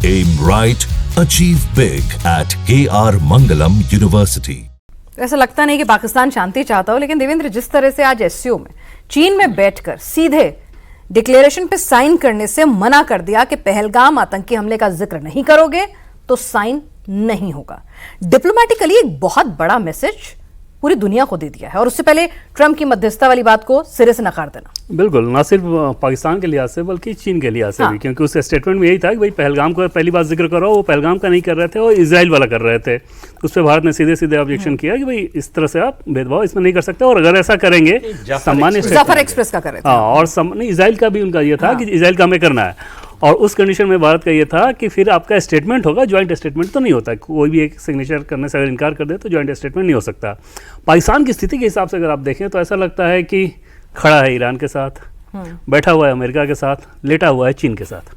Aim right, achieve big at KR Mangalam University. ऐसा लगता नहीं कि पाकिस्तान शांति चाहता हो, लेकिन देवेंद्र, जिस तरह से आज एससीओ में चीन में बैठकर सीधे डिक्लेरेशन पे साइन करने से मना कर दिया कि पहलगाम आतंकी हमले का जिक्र नहीं करोगे तो साइन नहीं होगा, डिप्लोमेटिकली एक बहुत बड़ा मैसेज पूरी दुनिया को दे दिया है। और उससे पहले ट्रंप की मध्यस्थता वाली बात को सिरे से नकार देना। बिल्कुल, ना सिर्फ पाकिस्तान के लिहाज से बल्कि चीन के लिहाज से भी, क्योंकि उस स्टेटमेंट में यही था कि भाई पहलगाम को पहली बात जिक्र करो, वो पहलगाम का नहीं कर रहे थे और इजराइल वाला कर रहे थे। उस पर भारत ने सीधे सीधे ऑब्जेक्शन किया कि भाई इस तरह से आप भेदभाव इसमें नहीं कर सकते, और अगर ऐसा करेंगे सामान्य जाफर एक्सप्रेस का कर रहे थे, हाँ, और इजराइल का भी उनका ये था कि इजराइल का हमें करना है। और उस कंडीशन में भारत का ये था कि फिर आपका स्टेटमेंट होगा, ज्वाइंट स्टेटमेंट तो नहीं होता, कोई भी एक सिग्नेचर करने से अगर इनकार कर दे तो ज्वाइंट स्टेटमेंट नहीं हो सकता। पाकिस्तान की स्थिति के हिसाब से अगर आप देखें तो ऐसा लगता है कि खड़ा है ईरान के साथ, बैठा हुआ है अमेरिका के साथ, लेटा हुआ है चीन के साथ।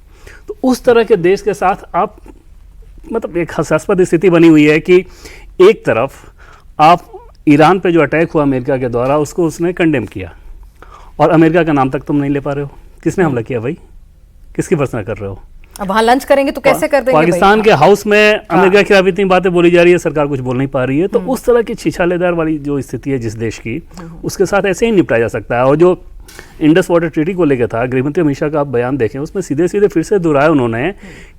तो उस तरह के देश के साथ आप मतलब एक हास्यास्पद स्थिति बनी हुई है कि एक तरफ आप ईरान पे जो अटैक हुआ अमेरिका के द्वारा उसको उसने कंडेम किया, और अमेरिका का नाम तक तुम नहीं ले पा रहे हो। किसने हमला किया भाई, किसकी भर्त्सना कर रहे हो? अब वहां लंच करेंगे तो कैसे कर देंगे? पाकिस्तान के हाउस में अमेरिका के खिलाफ इतनी बातें बोली जा रही है, सरकार कुछ बोल नहीं पा रही है। तो उस तरह की छिछालेदार वाली जो स्थिति है जिस देश की, उसके साथ ऐसे ही निपटाया जा सकता है। और जो इंडस वाटर ट्रीटी को लेकर था, गृहमंत्री अमित शाह का आप बयान देखें, उसमें सीधे सीधे फिर से दोहराया उन्होंने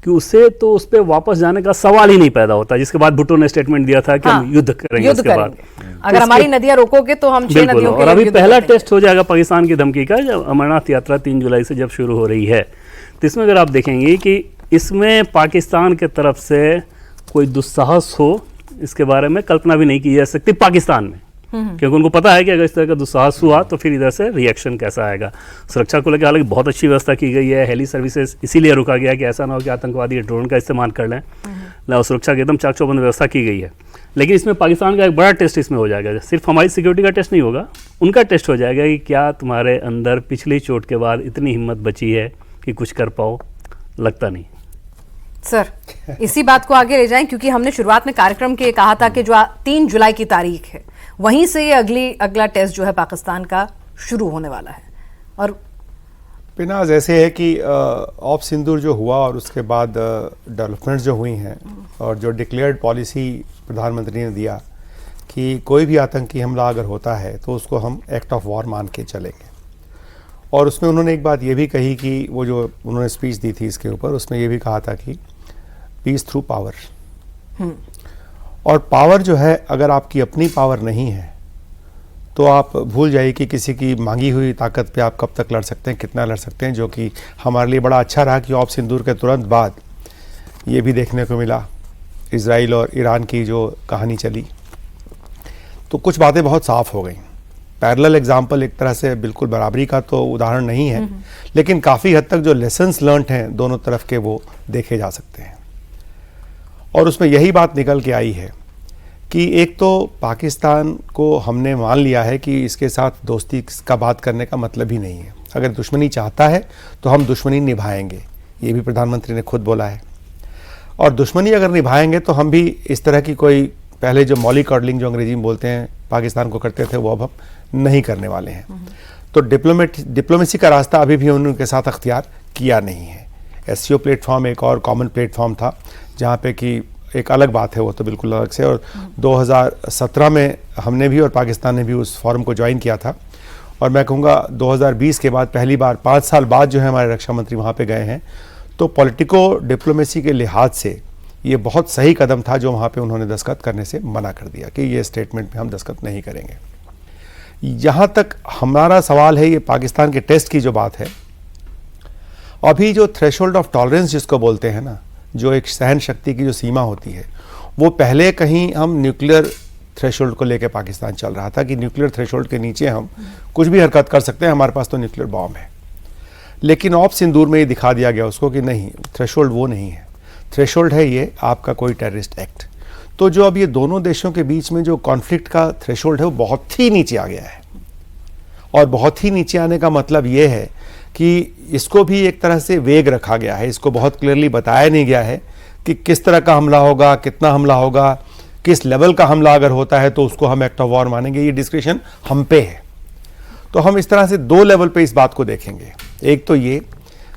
कि उससे तो उस पर वापस जाने का सवाल ही नहीं पैदा होता। जिसके बाद भुट्टो ने स्टेटमेंट दिया था कि हम युद्ध करेंगे उसके बाद, अगर हमारी नदियां रोकोगे तो हम 6 नदियों और अभी पहला टेस्ट हो जाएगा पाकिस्तान की धमकी का, जब अमरनाथ यात्रा 3 जुलाई से जब शुरू हो रही है। तो इसमें अगर आप देखेंगे कि इसमें पाकिस्तान के तरफ से कोई दुस्साहस हो, इसके बारे में कल्पना भी नहीं की जा सकती पाकिस्तान में, क्योंकि उनको पता है कि अगर इस तरह का दुस्साहस हुआ तो फिर इधर से रिएक्शन कैसा आएगा। सुरक्षा को लेकर हालांकि बहुत अच्छी व्यवस्था की गई है, हेली सर्विसेज इसीलिए रुका गया कि ऐसा ना हो कि आतंकवादी ड्रोन का इस्तेमाल कर लें, सुरक्षा की एकदम चाक चौबंद व्यवस्था की गई है। लेकिन इसमें पाकिस्तान का एक बड़ा टेस्ट इसमें हो जाएगा, सिर्फ हमारी सिक्योरिटी का टेस्ट नहीं होगा, उनका टेस्ट हो जाएगा कि क्या तुम्हारे अंदर पिछली चोट के बाद इतनी हिम्मत बची है कि कुछ कर पाओ। लगता नहीं। सर, इसी बात को आगे ले जाएं, क्योंकि हमने शुरुआत में कार्यक्रम के कहा था कि जो 3 जुलाई की तारीख है वहीं से अगला टेस्ट जो है पाकिस्तान का शुरू होने वाला है। और पिनाज ऐसे है कि ऑफ सिंदूर जो हुआ और उसके बाद डेवलपमेंट्स जो हुई हैं और जो डिक्लेयर्ड पॉलिसी प्रधानमंत्री ने दिया कि कोई भी आतंकी हमला अगर होता है तो उसको हम एक्ट ऑफ वॉर मान के चलेंगे। और उसमें उन्होंने एक बात ये भी कही कि वो जो उन्होंने स्पीच दी थी इसके ऊपर, उसमें ये भी कहा था कि पीस थ्रू पावर। और पावर जो है, अगर आपकी अपनी पावर नहीं है तो आप भूल जाइए कि किसी की मांगी हुई ताकत पे आप कब तक लड़ सकते हैं, कितना लड़ सकते हैं। जो कि हमारे लिए बड़ा अच्छा रहा कि ऑफ सिंदूर के तुरंत बाद ये भी देखने को मिला, इजराइल और ईरान की जो कहानी चली, तो कुछ बातें बहुत साफ हो गई। पैरेलल एग्जाम्पल एक तरह से बिल्कुल बराबरी का तो उदाहरण नहीं है, लेकिन काफ़ी हद तक जो लेसन्स लर्नड हैं दोनों तरफ के वो देखे जा सकते हैं। और उसमें यही बात निकल के आई है कि एक तो पाकिस्तान को हमने मान लिया है कि इसके साथ दोस्ती का बात करने का मतलब ही नहीं है। अगर दुश्मनी चाहता है तो हम दुश्मनी निभाएंगे, ये भी प्रधानमंत्री ने खुद बोला है। और दुश्मनी अगर निभाएंगे तो हम भी इस तरह की कोई पहले जो मॉली कॉडलिंग जो अंग्रेजी में बोलते हैं पाकिस्तान को करते थे, वो अब हम नहीं करने वाले हैं। तो डिप्लोमेसी का रास्ता अभी भी उनके साथ अख्तियार किया नहीं है। एससीओ प्लेटफॉर्म एक और कॉमन प्लेटफॉर्म था जहाँ पे कि एक अलग बात है, वो तो बिल्कुल अलग से। और 2017 में हमने भी और पाकिस्तान ने भी उस फोरम को ज्वाइन किया था। और मैं कहूँगा 2020 के बाद पहली बार 5 साल बाद जो है हमारे रक्षा मंत्री वहाँ पे गए हैं। तो पॉलिटिको डिप्लोमेसी के लिहाज से ये बहुत सही कदम था जो वहाँ पे उन्होंने दस्तखत करने से मना कर दिया कि ये स्टेटमेंट में हम दस्तखत नहीं करेंगे। यहाँ तक हमारा सवाल है, ये पाकिस्तान के टेस्ट की जो बात है, अभी जो थ्रेशोल्ड ऑफ टॉलरेंस जिसको बोलते हैं ना, जो एक सहन शक्ति की जो सीमा होती है, वो पहले कहीं हम न्यूक्लियर थ्रेशोल्ड को लेकर पाकिस्तान चल रहा था कि न्यूक्लियर थ्रेशोल्ड के नीचे हम कुछ भी हरकत कर सकते हैं, हमारे पास तो न्यूक्लियर बॉम्ब है। लेकिन ऑफ सिंदूर में ये दिखा दिया गया उसको कि नहीं, थ्रेशोल्ड वो नहीं है, थ्रेशोल्ड है ये आपका कोई टेररिस्ट एक्ट। तो जो अब ये दोनों देशों के बीच में जो कॉन्फ्लिक्ट का थ्रेशोल्ड है वो बहुत ही नीचे आ गया है। और बहुत ही नीचे आने का मतलब ये है कि इसको भी एक तरह से वेग रखा गया है, इसको बहुत क्लियरली बताया नहीं गया है कि किस तरह का हमला होगा, कितना हमला होगा, किस लेवल का हमला अगर होता है तो उसको हम एक्ट ऑफ वॉर मानेंगे। ये डिस्क्रिप्शन हम पे है। तो हम इस तरह से 2 लेवल पे इस बात को देखेंगे। एक तो ये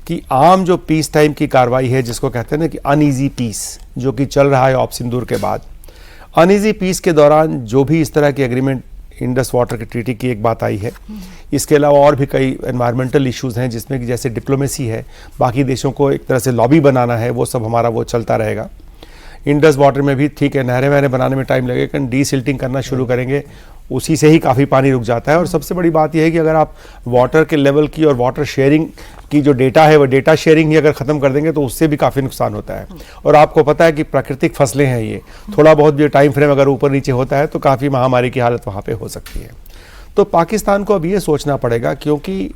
कि आम जो पीस टाइम की कार्रवाई है, जिसको कहते हैं ना कि अनईजी पीस, जो कि चल रहा है ऑपरेशन सिंदूर के बाद, अनईजी पीस के दौरान जो भी इस तरह के एग्रीमेंट, इंडस वाटर की ट्रीटी की एक बात आई है, इसके अलावा और भी कई एनवायरमेंटल इश्यूज हैं जिसमें कि जैसे डिप्लोमेसी है, बाकी देशों को एक तरह से लॉबी बनाना है, वो सब हमारा वो चलता रहेगा। इंडस वाटर में भी ठीक है, नहरें वहरें बनाने में टाइम लगेगा, लेकिन डीसिल्टिंग करना शुरू करेंगे, उसी से ही काफ़ी पानी रुक जाता है। और सबसे बड़ी बात यह है कि अगर आप वाटर के लेवल की और वाटर शेयरिंग की जो डेटा है, वो डेटा शेयरिंग ही अगर ख़त्म कर देंगे तो उससे भी काफ़ी नुकसान होता है। और आपको पता है कि प्राकृतिक फसलें हैं ये, थोड़ा बहुत भी टाइम फ्रेम अगर ऊपर नीचे होता है तो काफ़ी महामारी की हालत वहाँ पर हो सकती है। तो पाकिस्तान को अब ये सोचना पड़ेगा, क्योंकि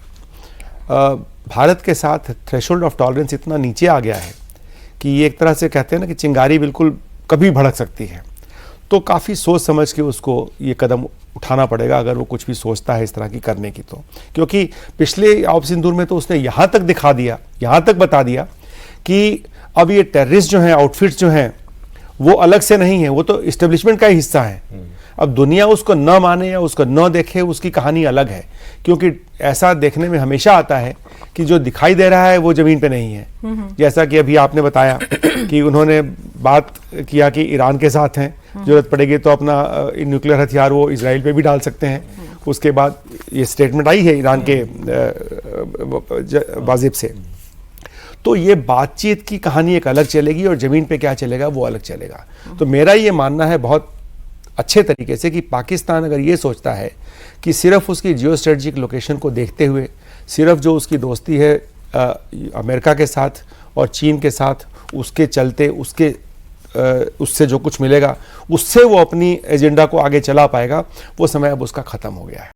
भारत के साथ थ्रेशोल्ड ऑफ टॉलरेंस इतना नीचे आ गया है कि ये एक तरह से कहते हैं ना कि चिंगारी बिल्कुल कभी भड़क सकती है। तो काफ़ी सोच समझ के उसको ये कदम उठाना पड़ेगा अगर वो कुछ भी सोचता है इस तरह की करने की। तो क्योंकि पिछले ऑपरेशन सिंदूर में तो उसने यहाँ तक दिखा दिया, यहाँ तक बता दिया कि अब ये टेररिस्ट जो हैं, आउटफिट्स जो हैं, वो अलग से नहीं है, वो तो इस्टेब्लिशमेंट का ही हिस्सा है। अब दुनिया उसको न माने या उसको न देखे, उसकी कहानी अलग है, क्योंकि ऐसा देखने में हमेशा आता है कि जो दिखाई दे रहा है वो जमीन पे नहीं है। जैसा कि अभी आपने बताया कि उन्होंने बात किया कि ईरान के साथ हैं, जरूरत पड़ेगी तो अपना न्यूक्लियर हथियार वो इजराइल पे भी डाल सकते हैं। उसके बाद ये स्टेटमेंट आई है ईरान के वाजिब से। तो ये बातचीत की कहानी एक अलग चलेगी और ज़मीन पे क्या चलेगा वो अलग चलेगा। तो मेरा ये मानना है बहुत अच्छे तरीके से कि पाकिस्तान अगर ये सोचता है कि सिर्फ उसकी जियो स्ट्रेटजिक लोकेशन को देखते हुए, सिर्फ जो उसकी दोस्ती है अमेरिका के साथ और चीन के साथ, उसके चलते उससे जो कुछ मिलेगा उससे वो अपनी एजेंडा को आगे चला पाएगा, वो समय अब उसका ख़त्म हो गया है।